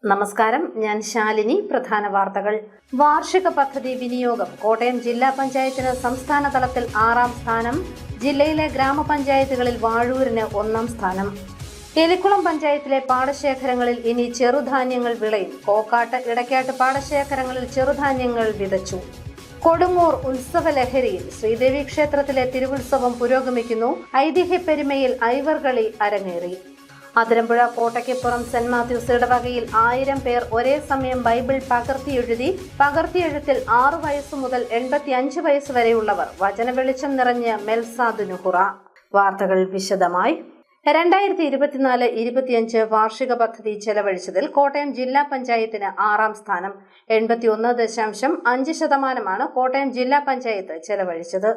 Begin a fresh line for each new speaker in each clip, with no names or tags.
നമസ്കാരം, ഞാൻ ശാലിനി. പ്രധാന വാർത്തകൾ. വാർഷിക പദ്ധതി വിനിയോഗം. കോട്ടയം ജില്ലാ പഞ്ചായത്തിന് സംസ്ഥാന തലത്തിൽ 6ാം സ്ഥാനം. ജില്ലയിലെ ഗ്രാമപഞ്ചായത്തുകളിൽ വാഴൂരിന് 1ാം സ്ഥാനം. എലിക്കുളം പഞ്ചായത്തിലെ പാടശേഖരങ്ങളിൽ ഇനി ചെറുധാന്യങ്ങൾ വിളയും. കോക്കാട്ട്, ഇടയ്ക്കാട്ട് പാടശേഖരങ്ങളിൽ ചെറുധാന്യങ്ങൾ വിതച്ചു. കൊടുങ്ങൂർ ഉത്സവലഹരിയിൽ. ശ്രീദേവി ക്ഷേത്രത്തിലെ തിരുവുത്സവം പുരോഗമിക്കുന്നു. ഐതിഹ്യപ്പെരുമയിൽ ഐവർകളി അരങ്ങേറി. അതിരമ്പുഴ കോട്ടയ്ക്കപ്പുറം സെന്റ് മാത്യൂസ് ഇടവകയിൽ 1000 പേർ ഒരേ സമയം ബൈബിൾ പകർത്തിയെഴുതി. പകർത്തിയെഴുത്തിൽ 6 വയസ്സു മുതൽ 85 വയസ്സ് വരെയുള്ളവർ. വചന വെളിച്ചം നിറഞ്ഞ് മെൽസാദ് നുഹുറ. വാർത്തകൾ വിശദമായി. 2024-25 വാർഷിക പദ്ധതി ചെലവഴിച്ചതിൽ കോട്ടയം ജില്ലാ പഞ്ചായത്തിന് 6ാം സ്ഥാനം. 81.5% കോട്ടയം ജില്ലാ പഞ്ചായത്ത് ചെലവഴിച്ചത്.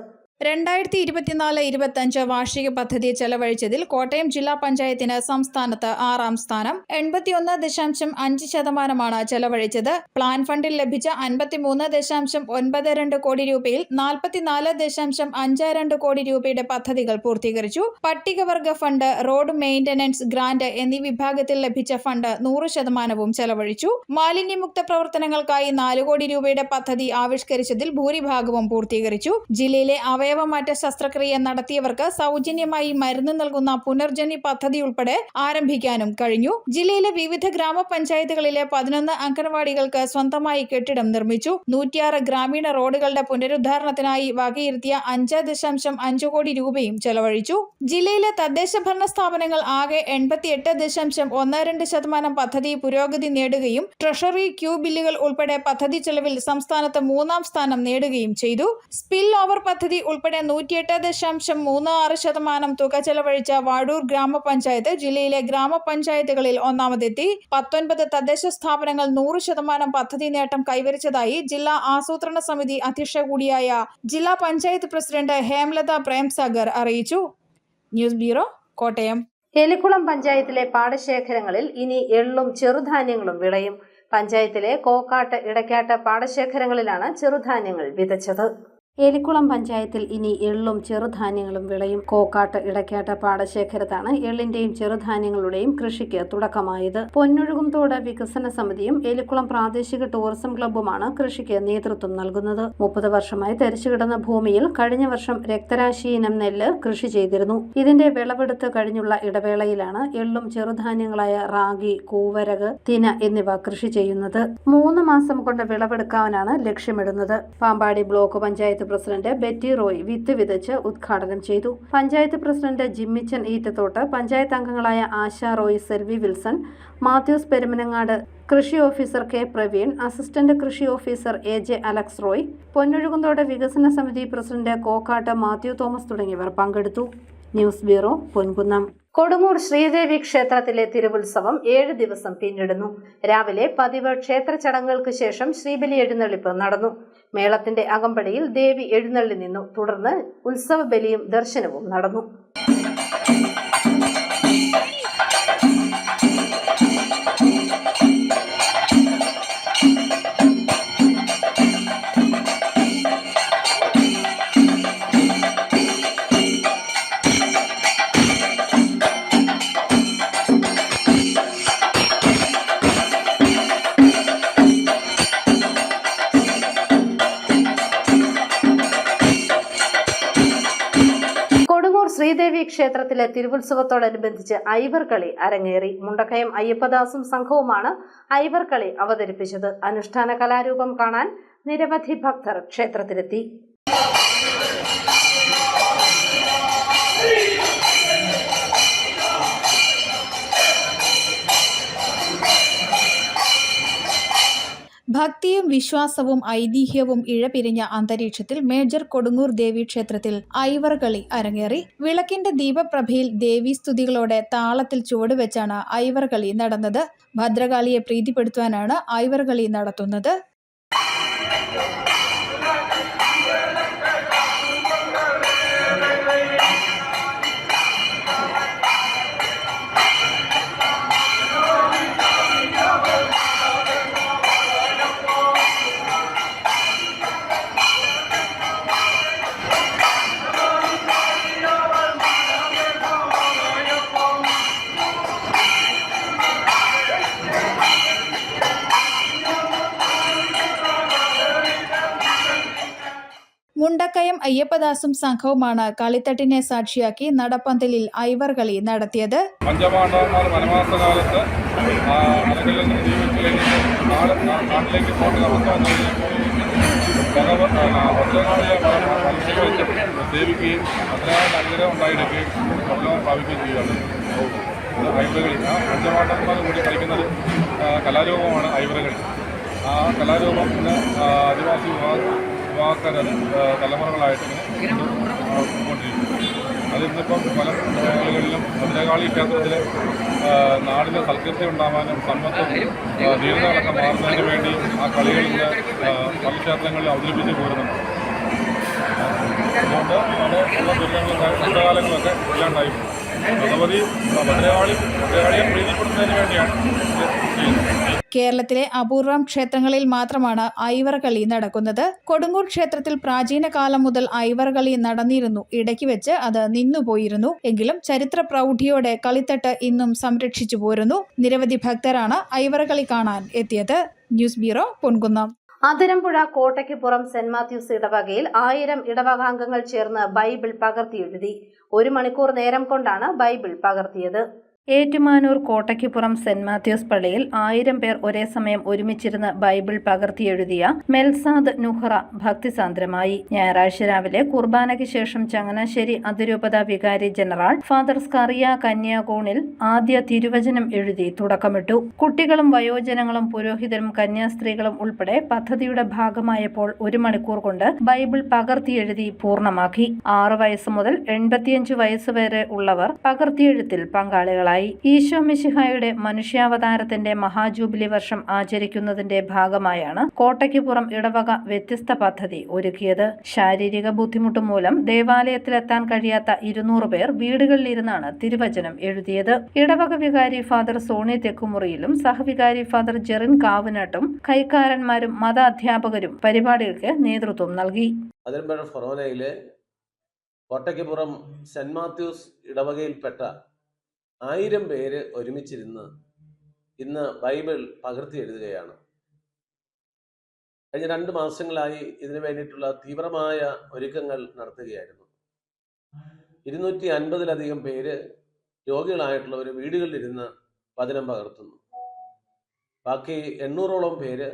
2024-25 വാർഷിക പദ്ധതി ചെലവഴിച്ചതിൽ കോട്ടയം ജില്ലാ പഞ്ചായത്തിന് സംസ്ഥാനത്ത് 6ാം സ്ഥാനം. 81.5% ചെലവഴിച്ചത്. പ്ലാൻ ഫണ്ടിൽ ലഭിച്ച 53.92 കോടി രൂപയിൽ 44.52 കോടി രൂപയുടെ പദ്ധതികൾ പൂർത്തീകരിച്ചു. പട്ടികവർഗ ഫണ്ട്, റോഡ് മെയിന്റനൻസ് ഗ്രാന്റ് എന്നീ വിഭാഗത്തിൽ ലഭിച്ച ഫണ്ട് 100% ചെലവഴിച്ചു. മാലിന്യമുക്ത പ്രവർത്തനങ്ങൾക്കായി 4 കോടി രൂപയുടെ പദ്ധതി ആവിഷ്കരിച്ചതിൽ ഭൂരിഭാഗവും പൂർത്തീകരിച്ചു. ജില്ലയിലെ അവയവമാറ്റ ശസ്ത്രക്രിയ നടത്തിയവർക്ക് സൗജന്യമായി മരുന്ന് നൽകുന്ന പുനർജനി പദ്ധതി ഉൾപ്പെടെ ആരംഭിക്കാനും കഴിഞ്ഞു. ജില്ലയിലെ വിവിധ ഗ്രാമപഞ്ചായത്തുകളിലെ 11 അംഗനവാടികൾക്ക് സ്വന്തമായി കെട്ടിടം നിർമ്മിച്ചു. 106 ഗ്രാമീണ റോഡുകളുടെ പുനരുദ്ധാരണത്തിനായി വകയിരുത്തിയ 5.5 കോടി രൂപയും ചെലവഴിച്ചു. ജില്ലയിലെ തദ്ദേശ ഭരണ സ്ഥാപനങ്ങൾ ആകെ 88.12% പദ്ധതി പുരോഗതി നേടുകയും ട്രഷറി ക്യൂ ബില്ലുകൾ ഉൾപ്പെടെ പദ്ധതി ചെലവിൽ സംസ്ഥാനത്ത് 3ാം സ്ഥാനം നേടുകയും ചെയ്തു. സ്പിൽ ഓവർ പദ്ധതി ഉൾപ്പെടെ 108.36% തുക ചെലവഴിച്ച വാഴൂർ ഗ്രാമപഞ്ചായത്ത് ജില്ലയിലെ ഗ്രാമപഞ്ചായത്തുകളിൽ ഒന്നാമതെത്തി. 19 തദ്ദേശ സ്ഥാപനങ്ങൾ 100% പദ്ധതി നേട്ടം കൈവരിച്ചതായി ജില്ലാ ആസൂത്രണ സമിതി അധ്യക്ഷ കൂടിയായ ജില്ലാ പഞ്ചായത്ത് പ്രസിഡന്റ് ഹേംലത പ്രേംസാഗർ അറിയിച്ചു. News bureau, Kottayam.
എലിക്കുളം പഞ്ചായത്തിലെ പാടശേഖരങ്ങളിൽ ഇനി എള്ളും ചെറുധാന്യങ്ങളും വിളയും. പഞ്ചായത്തിലെ കോക്കാട്ട്, ഇടയ്ക്കാട്ട് പാടശേഖരങ്ങളിലാണ് ചെറുധാന്യങ്ങൾ വിതച്ചത്. എലിക്കുളം പഞ്ചായത്തിൽ ഇനി എള്ളും ചെറുധാന്യങ്ങളും വിളയും. കോക്കാട്ട്, ഇടയ്ക്കാട്ട് പാടശേഖരത്താണ് എള്ളിന്റെയും ചെറുധാന്യങ്ങളുടെയും കൃഷിക്ക് തുടക്കമായത്. പൊന്നൊഴുകുംതോട് വികസന സമിതിയും എലിക്കുളം പ്രാദേശിക ടൂറിസം ക്ലബ്ബുമാണ് കൃഷിക്ക് നേതൃത്വം നൽകുന്നത്. 30 വർഷമായി തരിച്ചുകിടന്ന ഭൂമിയിൽ കഴിഞ്ഞ വർഷം രക്തരാശി ഇനം നെല്ല് കൃഷി ചെയ്തിരുന്നു. ഇതിന്റെ വിളവെടുത്ത് കഴിഞ്ഞുള്ള ഇടവേളയിലാണ് എള്ളും ചെറുധാന്യങ്ങളായ റാഗി, കൂവരക്, തിന എന്നിവ കൃഷി ചെയ്യുന്നത്. 3 മാസം കൊണ്ട് വിളവെടുക്കാനാണ് ലക്ഷ്യമിടുന്നത്. പാമ്പാടി ബ്ലോക്ക് പഞ്ചായത്ത് പ്രസിഡന്റ് ബെറ്റി റോയ് വിത്ത് വിതച്ച് ഉദ്ഘാടനം ചെയ്തു. പഞ്ചായത്ത് പ്രസിഡന്റ് ജിമ്മിച്ചൻ ഈറ്റത്തോട്ട്, പഞ്ചായത്ത് അംഗങ്ങളായ ആശ റോയ്, സെൽവി വിൽസൺ, മാത്യൂസ് പെരുമനങ്ങാട്, കൃഷി ഓഫീസർ കെ പ്രവീൺ, അസിസ്റ്റന്റ് കൃഷി ഓഫീസർ AJ അലക്സ് റോയ്, പൊന്നൊഴുകുംതോട് വികസന സമിതി പ്രസിഡന്റ് കോക്കാട്ട് മാത്യു തോമസ് തുടങ്ങിയവർ പങ്കെടുത്തു. News bureau, Ponkunnam. കൊടുങ്ങൂർ ശ്രീദേവി ക്ഷേത്രത്തിലെ തിരുവുത്സവം 7 ദിവസം പിന്നിടുന്നു. രാവിലെ പതിവ് ക്ഷേത്ര ചടങ്ങുകൾക്ക് ശേഷം ശ്രീബലി എഴുന്നള്ളിപ്പ് നടന്നു. മേളത്തിന്റെ അകമ്പടിയിൽ ദേവി എഴുന്നള്ളി നിന്നു. തുടർന്ന് ഉത്സവ ബലിയും ദർശനവും നടന്നു. ശ്രീദേവി ക്ഷേത്രത്തിലെ തിരുവുത്സവത്തോടനുബന്ധിച്ച് ഐവർകളി അരങ്ങേറി. മുണ്ടക്കയം അയ്യപ്പദാസും സംഘവുമാണ് ഐവർകളി അവതരിപ്പിച്ചത്. അനുഷ്ഠാന കലാരൂപം കാണാൻ നിരവധി ഭക്തർ ക്ഷേത്രത്തിലെത്തി.
ഭക്തിയും വിശ്വാസവും ഐതിഹ്യവും ഇഴപിരിഞ്ഞ അന്തരീക്ഷത്തിൽ മേജർ കൊടുങ്ങൂർ ദേവി ക്ഷേത്രത്തിൽ ഐവർകളി അരങ്ങേറി. വിളക്കിന്റെ ദീപപ്രഭയിൽ ദേവീസ്തുതികളോടെ താളത്തിൽ ചുവടുവെച്ചാണ് ഐവർകളി നടന്നത്. ഭദ്രകാളിയെ പ്രീതിപ്പെടുത്തുവാനാണ് ഐവർകളി നടത്തുന്നത്. മുണ്ടക്കയം അയ്യപ്പദാസും സംഘവുമാണ് കളിത്തട്ടിനെ സാക്ഷിയാക്കി നടപ്പന്തലിൽ ഐവർ കളി നടത്തിയത്.
പഞ്ചപാണ്ഡവന്മാർ വനവാസകാലത്ത് അരകല്ലിൽ നിന്ന് ജീവിച്ചു കഴിഞ്ഞിട്ട് നാട്ടിലേക്ക് പോയിട്ട് ഭദ്രകാളിയെ വെച്ച് സേവിക്കുകയും ഭദ്രകാളിയുടെ അനുഗ്രഹം ഉണ്ടായെടുക്കുകയും സ്വർഗം പ്രാപിക്കുകയും ചെയ്യുകയാണ് ഐവറുകളി. ആ പഞ്ചപാണ്ഡവന്മാർ കൂടി കളിക്കുന്നൊരു കലാരൂപമാണ് ഐവറുകളി. ആ കലാരൂപം ഇന്ന് ആദിവാസി യുവാക്കരത് തലമുറകളായിട്ട് ഇങ്ങനെ കൊണ്ടിരിക്കുന്നു. അതിന്നിപ്പം പല മേഖലകളിലും ഭദ്രകാളി ക്ഷേത്രത്തിൽ നാടിന് സൽകൃതി ഉണ്ടാവാനും സമ്പത്തും ധീരതകളൊക്കെ മാറുന്നതിന് വേണ്ടി ആ കളികൾ ഇന്ന് പല ക്ഷേത്രങ്ങളിൽ അവതരിപ്പിച്ച് പോരുന്നുണ്ട്. അതുകൊണ്ട് അവിടെ ഉള്ള ദുരിതങ്ങളൊക്കെ ഇല്ലാണ്ടായി. ഭദ്രകാളിയെ പ്രീതിപ്പെടുത്തുന്നതിന് വേണ്ടിയാണ് ചെയ്യുന്നത്.
കേരളത്തിലെ അപൂർവം ക്ഷേത്രങ്ങളിൽ മാത്രമാണ് ഐവർ കളി നടക്കുന്നത്. കൊടുങ്ങൂർ ക്ഷേത്രത്തിൽ പ്രാചീന കാലം മുതൽ ഐവർ കളി നടന്നിരുന്നു. ഇടയ്ക്ക് വെച്ച് അത് നിന്നുപോയിരുന്നു. എങ്കിലും ചരിത്ര പ്രൗഢിയോടെ കളിത്തട്ട് ഇന്നും സംരക്ഷിച്ചു പോരുന്നു. നിരവധി ഭക്തരാണ് ഐവർ കളി കാണാൻ എത്തിയത്. News bureau, Ponkunnam.
Athirampuzha Kottaykkupuram Saint Mathews ഇടവകയിൽ 1000 ഇടവകാംഗങ്ങൾ ചേർന്ന് ബൈബിൾ പകർത്തിയെഴുതി. 1 മണിക്കൂർ നേരം കൊണ്ടാണ് ബൈബിൾ പകർത്തിയത്. ഏറ്റുമാനൂർ കോട്ടയ്ക്കുപുറം സെന്റ് മാത്യൂസ് പള്ളിയിൽ 1000 പേർ ഒരേ സമയം ഒരുമിച്ചിരുന്ന് ബൈബിൾ പകർത്തിയെഴുതിയ മെൽസാദ് നുഹ്റ ഭക്തിസാന്ദ്രമായി. ഞായറാഴ്ച രാവിലെ കുർബാനയ്ക്ക് ശേഷം ചങ്ങനാശ്ശേരി അതിരൂപത വികാരി ജനറൽ ഫാദർ സ്കറിയ കന്യാകോണിൽ ആദ്യ തിരുവചനം എഴുതി തുടക്കമിട്ടു. കുട്ടികളും വയോജനങ്ങളും പുരോഹിതരും കന്യാസ്ത്രീകളും ഉൾപ്പെടെ പദ്ധതിയുടെ ഭാഗമായപ്പോൾ 1 മണിക്കൂർ കൊണ്ട് ബൈബിൾ പകർത്തിയെഴുതി പൂർണ്ണമാക്കി. 6 വയസ്സ് മുതൽ 85 വയസ്സ് വരെ ഉള്ളവർ പകർത്തിയെഴുത്തിൽ പങ്കാളികളായി. ഈശോ മിശിഹായുടെ മനുഷ്യാവതാരത്തിന്റെ മഹാജൂബിലി വർഷം ആചരിക്കുന്നതിന്റെ ഭാഗമായാണ് കോട്ടയ്ക്കുപുറം ഇടവക വ്യത്യസ്ത പദ്ധതി ഒരുക്കിയത്. ശാരീരിക ബുദ്ധിമുട്ട് മൂലം ദേവാലയത്തിലെത്താൻ കഴിയാത്ത 200 പേർ വീടുകളിലിരുന്നാണ് തിരുവചനം എഴുതിയത്. ഇടവക വികാരി ഫാദർ സോണി തെക്കുമുറിയിലും സഹവികാരി ഫാദർ ജെറിൻ കാവുനാട്ടും കൈക്കാരന്മാരും മത അധ്യാപകരും പരിപാടികൾക്ക് നേതൃത്വം നൽകി.
അതിരമ്പുഴ ഫൊറോനയിലെ കോട്ടയ്ക്കുപുറം സെന്റ് മാത്യൂസ് ഇടവകയിൽപ്പെട്ട 1000 പേര് ഒരുമിച്ചിരുന്ന് ഇന്ന് ബൈബിൾ പകർത്തി എഴുതുകയാണ്. കഴിഞ്ഞ 2 മാസങ്ങളായി ഇതിനു വേണ്ടിയിട്ടുള്ള തീവ്രമായ ഒരുക്കങ്ങൾ നടത്തുകയായിരുന്നു. 250-ലധികം പേര് രോഗികളായിട്ടുള്ളവർ വീടുകളിലിരുന്ന് വചനം പകർത്തുന്നു. ബാക്കി 800ഓളം പേര്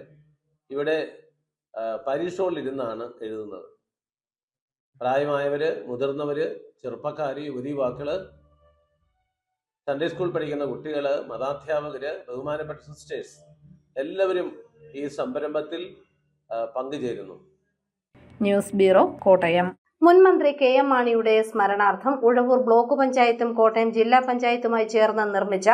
ഇവിടെ പരീക്ഷകളിലിരുന്നാണ് എഴുതുന്നത്. പ്രായമായവര്, മുതിർന്നവര്, ചെറുപ്പക്കാര്, യുവതീവാക്കള്, സൺഡേ സ്കൂൾ പഠിക്കുന്ന കുട്ടികൾ, മതാധ്യാപകര്, ബഹുമാനപ്പെട്ട സിസ്റ്റേഴ്സ് എല്ലാവരും ഈ സംരംഭത്തിൽ പങ്കുചേരുന്നു.
News bureau, Kottayam. മുൻ മന്ത്രി KM മാണിയുടെ സ്മരണാർത്ഥം ഉഴവൂർ ബ്ലോക്ക് പഞ്ചായത്തും കോട്ടയം ജില്ലാ പഞ്ചായത്തുമായി ചേർന്ന് നിർമ്മിച്ച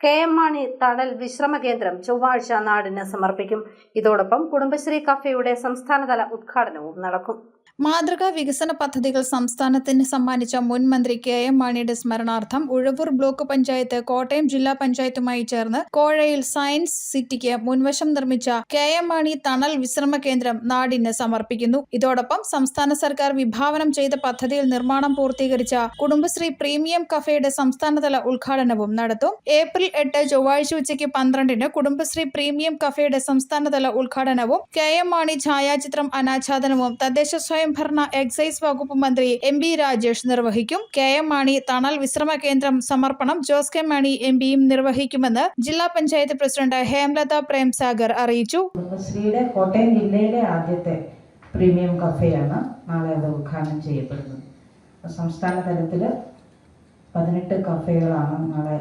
KM മാണി തണൽ വിശ്രമ കേന്ദ്രം ചൊവ്വാഴ്ച നാടിന് സമർപ്പിക്കും. ഇതോടൊപ്പം കുടുംബശ്രീ കഫേയുടെ സംസ്ഥാനതല ഉദ്ഘാടനവും നടക്കും.
മാതൃകാ വികസന പദ്ധതികൾ സംസ്ഥാനത്തിന് സമ്മാനിച്ച മുൻ മന്ത്രി KM മാണിയുടെ സ്മരണാർത്ഥം ഉഴവൂർ ബ്ലോക്ക് പഞ്ചായത്ത് കോട്ടയം ജില്ലാ പഞ്ചായത്തുമായി ചേർന്ന് കോഴയിൽ സയൻസ് സിറ്റിക്ക് മുൻവശം നിർമ്മിച്ച KM മാണി തണൽ വിശ്രമ കേന്ദ്രം നാടിന് സമർപ്പിക്കുന്നു. ഇതോടൊപ്പം സംസ്ഥാന സർക്കാർ വിഭാവനം ചെയ്ത പദ്ധതിയിൽ നിർമ്മാണം പൂർത്തീകരിച്ച കുടുംബശ്രീ പ്രീമിയം കഫേയുടെ സംസ്ഥാനതല ഉദ്ഘാടനവും നടത്തും. ഏപ്രിൽ 8 ചൊവ്വാഴ്ച ഉച്ചയ്ക്ക് 12-ന് കുടുംബശ്രീ പ്രീമിയം കഫേയുടെ സംസ്ഥാനതല ഉദ്ഘാടനവും KM മാണി ഛായാചിത്രം അനാച്ഛാദനവും തദ്ദേശ സ്വയംഭരണ എക്സൈസ് വകുപ്പ് മന്ത്രി MP രാജേഷ് നിർവഹിക്കും. KM മാണി തണൽ വിശ്രമ കേന്ദ്രം സമർപ്പണം ജോസ് കെ മാണി MPയും നിർവഹിക്കുമെന്ന് ജില്ലാ പഞ്ചായത്ത് പ്രസിഡന്റ് ഹേംലത പ്രേംസാഗർ അറിയിച്ചു.
കുടുംബശ്രീയുടെ കോട്ടയം ജില്ലയിലെ ആദ്യത്തെ പ്രീമിയം കഫേയാണ് നാളെ അത് ഉദ്ഘാടനം ചെയ്യപ്പെടുന്നത്. സംസ്ഥാന തലത്തിൽ 18 കഫേകളാണ് നാളെ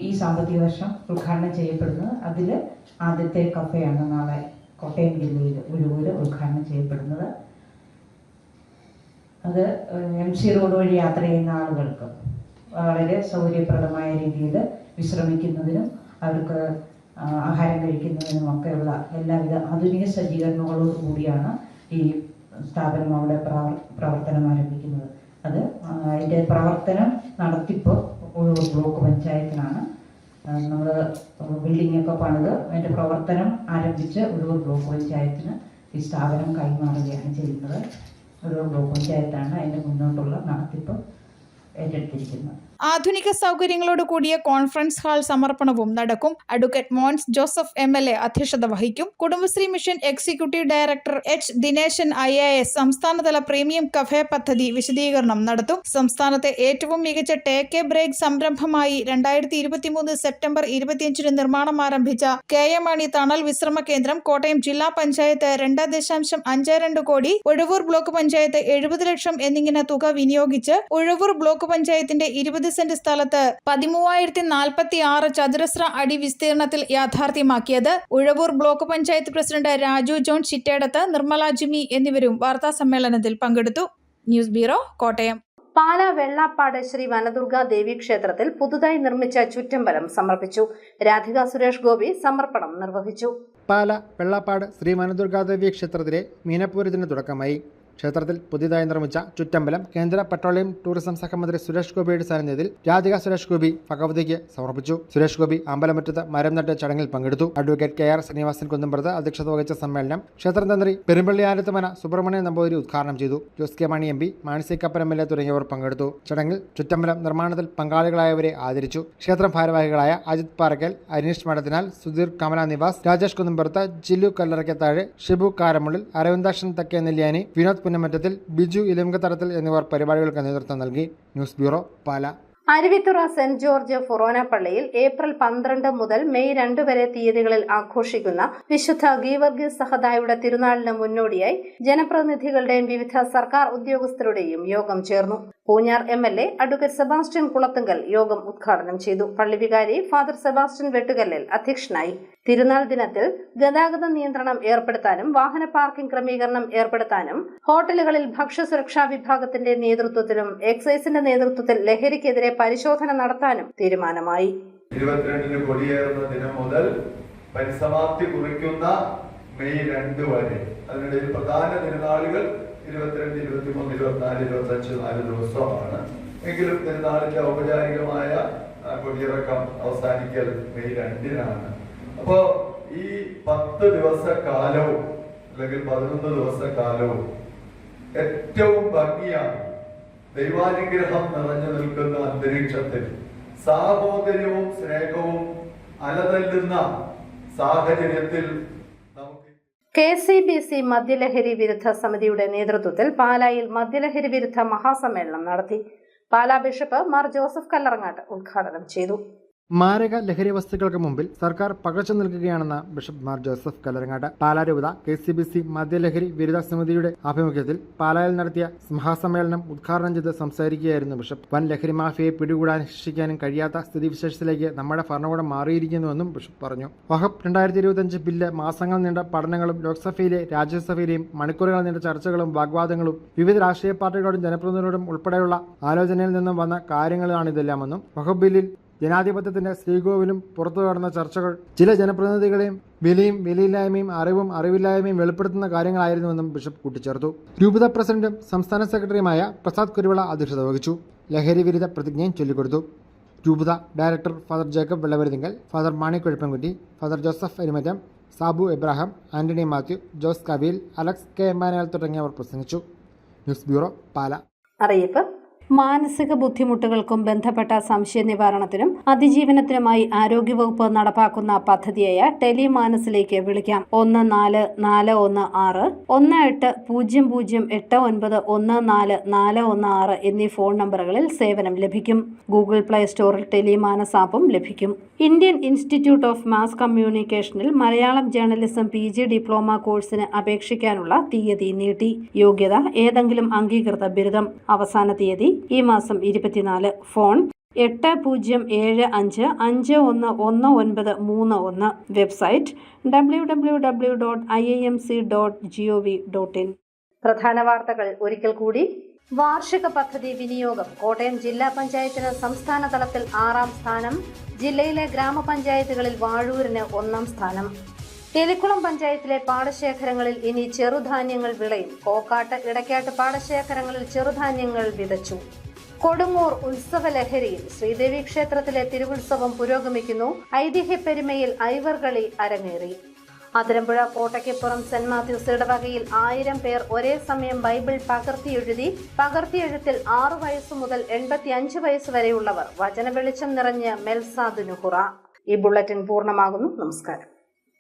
ഈ സാമ്പത്തിക വർഷം ഉദ്ഘാടനം ചെയ്യപ്പെടുന്നത്. അതിൽ ആദ്യത്തെ കഫേയാണ് നാളെ കോട്ടയം ജില്ലയിൽ ഉഴവൂര് ഉദ്ഘാടനം ചെയ്യപ്പെടുന്നത്. അത് MC റോഡ് വഴി യാത്ര ചെയ്യുന്ന ആളുകൾക്ക് വളരെ സൗകര്യപ്രദമായ രീതിയിൽ വിശ്രമിക്കുന്നതിനും അവർക്ക് ആഹാരം കഴിക്കുന്നതിനുമൊക്കെയുള്ള എല്ലാവിധ ആധുനിക സജ്ജീകരണങ്ങളോട് കൂടിയാണ് ഈ സ്ഥാപനം അവിടെ പ്രവർത്തനം ആരംഭിക്കുന്നത്. അത് അതിൻ്റെ പ്രവർത്തനം നടത്തിപ്പ് ഉഴവൂർ ബ്ലോക്ക് പഞ്ചായത്തിനാണ്. നമ്മൾ ബിൽഡിങ്ങൊക്കെ പണിത് അതിൻ്റെ പ്രവർത്തനം ആരംഭിച്ച് ഉഴവൂർ ബ്ലോക്ക് പഞ്ചായത്തിന് ഈ സ്ഥാപനം കൈമാറുകയാണ് ചെയ്യുന്നത്. ഉഴവൂർ ബ്ലോക്ക് പഞ്ചായത്താണ് അതിൻ്റെ മുന്നോട്ടുള്ള നടത്തിപ്പ് ഏറ്റെടുത്തിരിക്കുന്നത്.
ആധുനിക സൗകര്യങ്ങളോട് കൂടിയ കോൺഫറൻസ് ഹാൾ സമർപ്പണവും നടക്കും. അഡ്വക്കേറ്റ് മോൻസ് ജോസഫ് MLA അധ്യക്ഷത വഹിക്കും. Kudumbashree mission executive director H. Dineshan IAS സംസ്ഥാനതല പ്രീമിയം കഫേ പദ്ധതി വിശദീകരണം നടത്തും. സംസ്ഥാനത്തെ ഏറ്റവും മികച്ച ടേക്ക് എ ബ്രേക്ക് സംരംഭമായി 2023 സെപ്റ്റംബർ 25 നിർമ്മാണം ആരംഭിച്ച KM മാണി തണൽ വിശ്രമ കേന്ദ്രം കോട്ടയം ജില്ലാ പഞ്ചായത്ത് 2.52 കോടി, ഉഴവൂർ ബ്ലോക്ക് പഞ്ചായത്ത് 70 ലക്ഷം എന്നിങ്ങനെ തുക വിനിയോഗിച്ച് ഉഴവൂർ ബ്ലോക്ക് പഞ്ചായത്തിന്റെ 20 സെന്റ് സ്ഥലത്ത് 13,046 ചതുരശ്ര അടി വിസ്തീർണത്തിൽ യാഥാർത്ഥ്യമാക്കിയത്. ഉഴവൂർ ബ്ലോക്ക് പഞ്ചായത്ത് പ്രസിഡന്റ് രാജു ജോൺ ചിറ്റേടത്ത്, നിർമ്മല ജിമി എന്നിവരും വാർത്താ സമ്മേളനത്തിൽ പങ്കെടുത്തു. News bureau, Kottayam.
പാലാ വെള്ളാപ്പാട് ശ്രീ വനദുർഗാ ദേവി ക്ഷേത്രത്തിൽ പുതുതായി നിർമ്മിച്ച ചുറ്റമ്പലം സമർപ്പിച്ചു. രാധിക സുരേഷ് ഗോപി സമർപ്പണം നിർവഹിച്ചു.
പാലാ വെള്ളാപ്പാട് ശ്രീ വനദുർഗാദേവി ക്ഷേത്രത്തിലെ മീനപ്പൂരത്തിന് തുടക്കമായി. ക്ഷേത്രത്തിൽ പുതിയതായി നിർമ്മിച്ച ചുറ്റമ്പലം കേന്ദ്ര പെട്രോളിയം ടൂറിസം സഹമന്ത്രി സുരേഷ് ഗോപിയുടെ സാന്നിധ്യത്തിൽ രാധിക സുരേഷ് ഗോപി ഭഗവതിക്ക് സമർപ്പിച്ചു. സുരേഷ് ഗോപി അമ്പലമുറ്റത്ത് മരം നട്ട് ചടങ്ങിൽ പങ്കെടുത്തു. അഡ്വക്കേറ്റ് KR ശ്രീനിവാസൻ കുന്നംപുറത്ത് അധ്യക്ഷത വഹിച്ച സമ്മേളനം ക്ഷേത്രം തന്ത്രി പെരുമ്പള്ളി ആലത്തുമന സുബ്രഹ്മണ്യ നമ്പൂതിരി ഉദ്ഘാടനം ചെയ്തു. Jose K Mani MP, Manasi Kappan MLA തുടങ്ങിയവർ പങ്കെടുത്തു. ചടങ്ങിൽ ചുറ്റമ്പലം നിർമ്മാണത്തിൽ പങ്കാളികളായവരെ ആദരിച്ചു. ക്ഷേത്രം ഭാരവാഹികളായ അജിത് പാറക്കൽ, അനീഷ് മഠത്തിനാൽ, സുധീർ കമല നിവാസ്, രാജേഷ് കുന്നംപുറത്ത്, ജില്ലു കല്ലറയ്ക്കത്താഴ്, ഷിബു കാരമുള്ളിൽ, അരവിന്ദാക്ഷൻ തെക്കേ നെല്ലിയാനി, വിനോദ് പുന്നമറ്റത്തിൽ, ബിജു ഇലങ്കത്തടത്തിൽ എന്നിവർ പരിപാടികൾക്ക് നേതൃത്വം നൽകി. News bureau, Pala.
Aruvithura Saint George Forane പള്ളിയിൽ ഏപ്രിൽ 12 മുതൽ മെയ് 2 വരെ തീയതികളിൽ ആഘോഷിക്കുന്ന വിശുദ്ധ ഗീവർഗീസ് സഹദായുടെ തിരുനാളിന് മുന്നോടിയായി ജനപ്രതിനിധികളുടെയും വിവിധ സർക്കാർ ഉദ്യോഗസ്ഥരുടെയും യോഗം ചേർന്നു. Poonjar MLA advocate Sebastian Kulathunkal യോഗം ഉദ്ഘാടനം ചെയ്തു. പള്ളി വികാരി ഫാദർ സെബാസ്റ്റ്യൻ വെട്ടുകല്ലിൽ അധ്യക്ഷനായി. തിരുനാൾ ദിനത്തിൽ ഗതാഗത നിയന്ത്രണം ഏർപ്പെടുത്താനും വാഹന പാർക്കിംഗ് ക്രമീകരണം ഏർപ്പെടുത്താനും ഹോട്ടലുകളിൽ ഭക്ഷ്യസുരക്ഷാ വിഭാഗത്തിന്റെ നേതൃത്വത്തിലും എക്സൈസിന്റെ നേതൃത്വത്തിൽ ലഹരിക്കെതിരെ പരിശോധന നടത്താനും തീരുമാനമായി.
22 കൊടിയേറുന്ന ദിനം മുതൽ പരിസമാപ്തി കുറിക്കുന്ന മെയ് 2 വരെ, അതിനിടയിൽ പ്രധാന തിരുനാളുകൾ 22, 23, 24, 25 4 ദിവസമാണ്. എങ്കിലും തിരുനാളിന്റെ ഔപചാരികമായ കൊടിയിറക്കം അവസാനിക്കൽ മെയ് 2-നാണ്. അപ്പോ ഈ 10 ദിവസക്കാലവും അല്ലെങ്കിൽ 11 ദിവസക്കാലവും ഏറ്റവും ഭംഗിയാണ്. ദൈവാനുഗ്രഹം നിറഞ്ഞു നിൽക്കുന്ന അന്തരീക്ഷത്തിൽ സാഹോദര്യവും സ്നേഹവും അലതല്ലുന്ന സാഹചര്യത്തിൽ
KCBC മദ്യലഹരി വിരുദ്ധ സമിതിയുടെ നേതൃത്വത്തിൽ പാലായിൽ മദ്യലഹരി വിരുദ്ധ മഹാസമ്മേളനം നടത്തി. പാലാ ബിഷപ്പ് മാർ ജോസഫ് കല്ലറങ്ങാട്ട് ഉദ്ഘാടനം ചെയ്തു.
മാരക ലഹരി വസ്തുക്കൾക്ക് മുമ്പിൽ സർക്കാർ പകച്ചു നിൽക്കുകയാണെന്ന ബിഷപ്പ് മാർ ജോസഫ് കല്ലറങ്ങാട്ട്. പാലാ രൂപത KCBC മദ്യലഹരി വിരുദ്ധ സമിതിയുടെ ആഭിമുഖ്യത്തിൽ പാലായിൽ നടത്തിയ മഹാസമ്മേളനം ഉദ്ഘാടനം ചെയ്ത് സംസാരിക്കുകയായിരുന്നു ബിഷപ്പ്. വൻ ലഹരി മാഫിയയെ പിടികൂടാനും ശിക്ഷിക്കാനും കഴിയാത്ത സ്ഥിതിവിശേഷത്തിലേക്ക് നമ്മുടെ ഭരണകൂടം മാറിയിരിക്കുന്നുവെന്നും ബിഷപ്പ് പറഞ്ഞു. വഖഫ് 2025 ബില്ല് മാസങ്ങൾ നീണ്ട പഠനങ്ങളും ലോക്സഭയിലെ രാജ്യസഭയിലെയും മണിക്കൂറുകൾ നീണ്ട ചർച്ചകളും വാഗ്വാദങ്ങളും വിവിധ രാഷ്ട്രീയ പാർട്ടികളോടും ജനപ്രതിനിധികളോടും ഉൾപ്പെടെയുള്ള ആലോചനയിൽ നിന്നും വന്ന കാര്യങ്ങളാണിതെല്ലാമെന്നും വഖഫ് ബില്ലിൽ ജനാധിപത്യത്തിന്റെ ശ്രീകോവിലും പുറത്തു കടന്ന ചർച്ചകൾ ചില ജനപ്രതിനിധികളെയും വിലയും വിലയില്ലായ്മയും അറിവും അറിവില്ലായ്മയും വെളിപ്പെടുത്തുന്ന കാര്യങ്ങളായിരുന്നുവെന്നും ബിഷപ്പ് കൂട്ടിച്ചേർത്തു. രൂപത പ്രസിഡന്റും സംസ്ഥാന സെക്രട്ടറിയുമായ പ്രസാദ് കുരുവിള അധ്യക്ഷത വഹിച്ചു. ലഹരി വിരുദ്ധ പ്രതിജ്ഞയും ചൊല്ലിക്കൊടുത്തു. രൂപത director Father Jacob Vellavaruthinkal, Father Mani Kuzhappankutty, Father Joseph Arimattam, Sabu Abraham, Antony Mathew, Jose Kabeel, Alex K. Emmanuel തുടങ്ങിയവർ പ്രസംഗിച്ചു. News bureau, Pala.
അറിയിപ്പ്: മാനസിക ബുദ്ധിമുട്ടുകൾക്കും ബന്ധപ്പെട്ട സംശയ നിവാരണത്തിനും അതിജീവനത്തിനുമായി ആരോഗ്യവകുപ്പ് നടപ്പാക്കുന്ന പദ്ധതിയായ ടെലിമാനസിലേക്ക് വിളിക്കാം. 1441 1800891416 എന്നീ ഫോൺ നമ്പറുകളിൽ സേവനം ലഭിക്കും. ഗൂഗിൾ പ്ലേ സ്റ്റോറിൽ ടെലിമാനസ് ആപ്പും ലഭിക്കും. ഇന്ത്യൻ ഇൻസ്റ്റിറ്റ്യൂട്ട് ഓഫ് മാസ് കമ്മ്യൂണിക്കേഷനിൽ മലയാളം ജേർണലിസം PG ഡിപ്ലോമ കോഴ്സിന് അപേക്ഷിക്കാനുള്ള തീയതി നീട്ടി. യോഗ്യത ഏതെങ്കിലും അംഗീകൃത ബിരുദം. അവസാന തീയതി ഈ മാസം 24. ഫോൺ 8075511931. Website www.iimc.gov.in. പ്രധാന വാർത്തകൾ ഒരിക്കൽ കൂടി. വാർഷിക പദ്ധതി വിനിയോഗം. കോട്ടയം ജില്ലാ പഞ്ചായത്തിന് സംസ്ഥാന തലത്തിൽ 6ാം സ്ഥാനം. ജില്ലയിലെ ഗ്രാമപഞ്ചായത്തുകളിൽ വാഴൂരിന് 1ാം സ്ഥാനം. എലിക്കുളം പഞ്ചായത്തിലെ പാടശേഖരങ്ങളിൽ ഇനി ചെറുധാന്യങ്ങൾ വിളയും. കോക്കാട്ട് ഇടയ്ക്കാട്ട് പാടശേഖരങ്ങളിൽ ചെറുധാന്യങ്ങൾ വിതച്ചു. കൊടുങ്ങൂർ ഉത്സവ ലഹരിയിൽ. ശ്രീദേവി ക്ഷേത്രത്തിലെ തിരുവുത്സവം പുരോഗമിക്കുന്നു. ഐതിഹ്യപ്പെരുമയിൽ ഐവർകളി അരങ്ങേറി. അതിരമ്പുഴ കോട്ടയ്ക്കപ്പുറം സെന്റ് മാത്യൂസ് ഇടവകയിൽ 1000 പേർ ഒരേ സമയം ബൈബിൾ പകർത്തിയെഴുതി. പകർത്തിയെഴുത്തിൽ 6 വയസ്സു മുതൽ 85 വയസ്സ് വരെയുള്ളവർ വചന വെളിച്ചം നിറഞ്ഞ് മെൽസാദ് നുഹുറ. ഈ ബുള്ളറ്റിൻ പൂർണ്ണമാകുന്നു. നമസ്കാരം.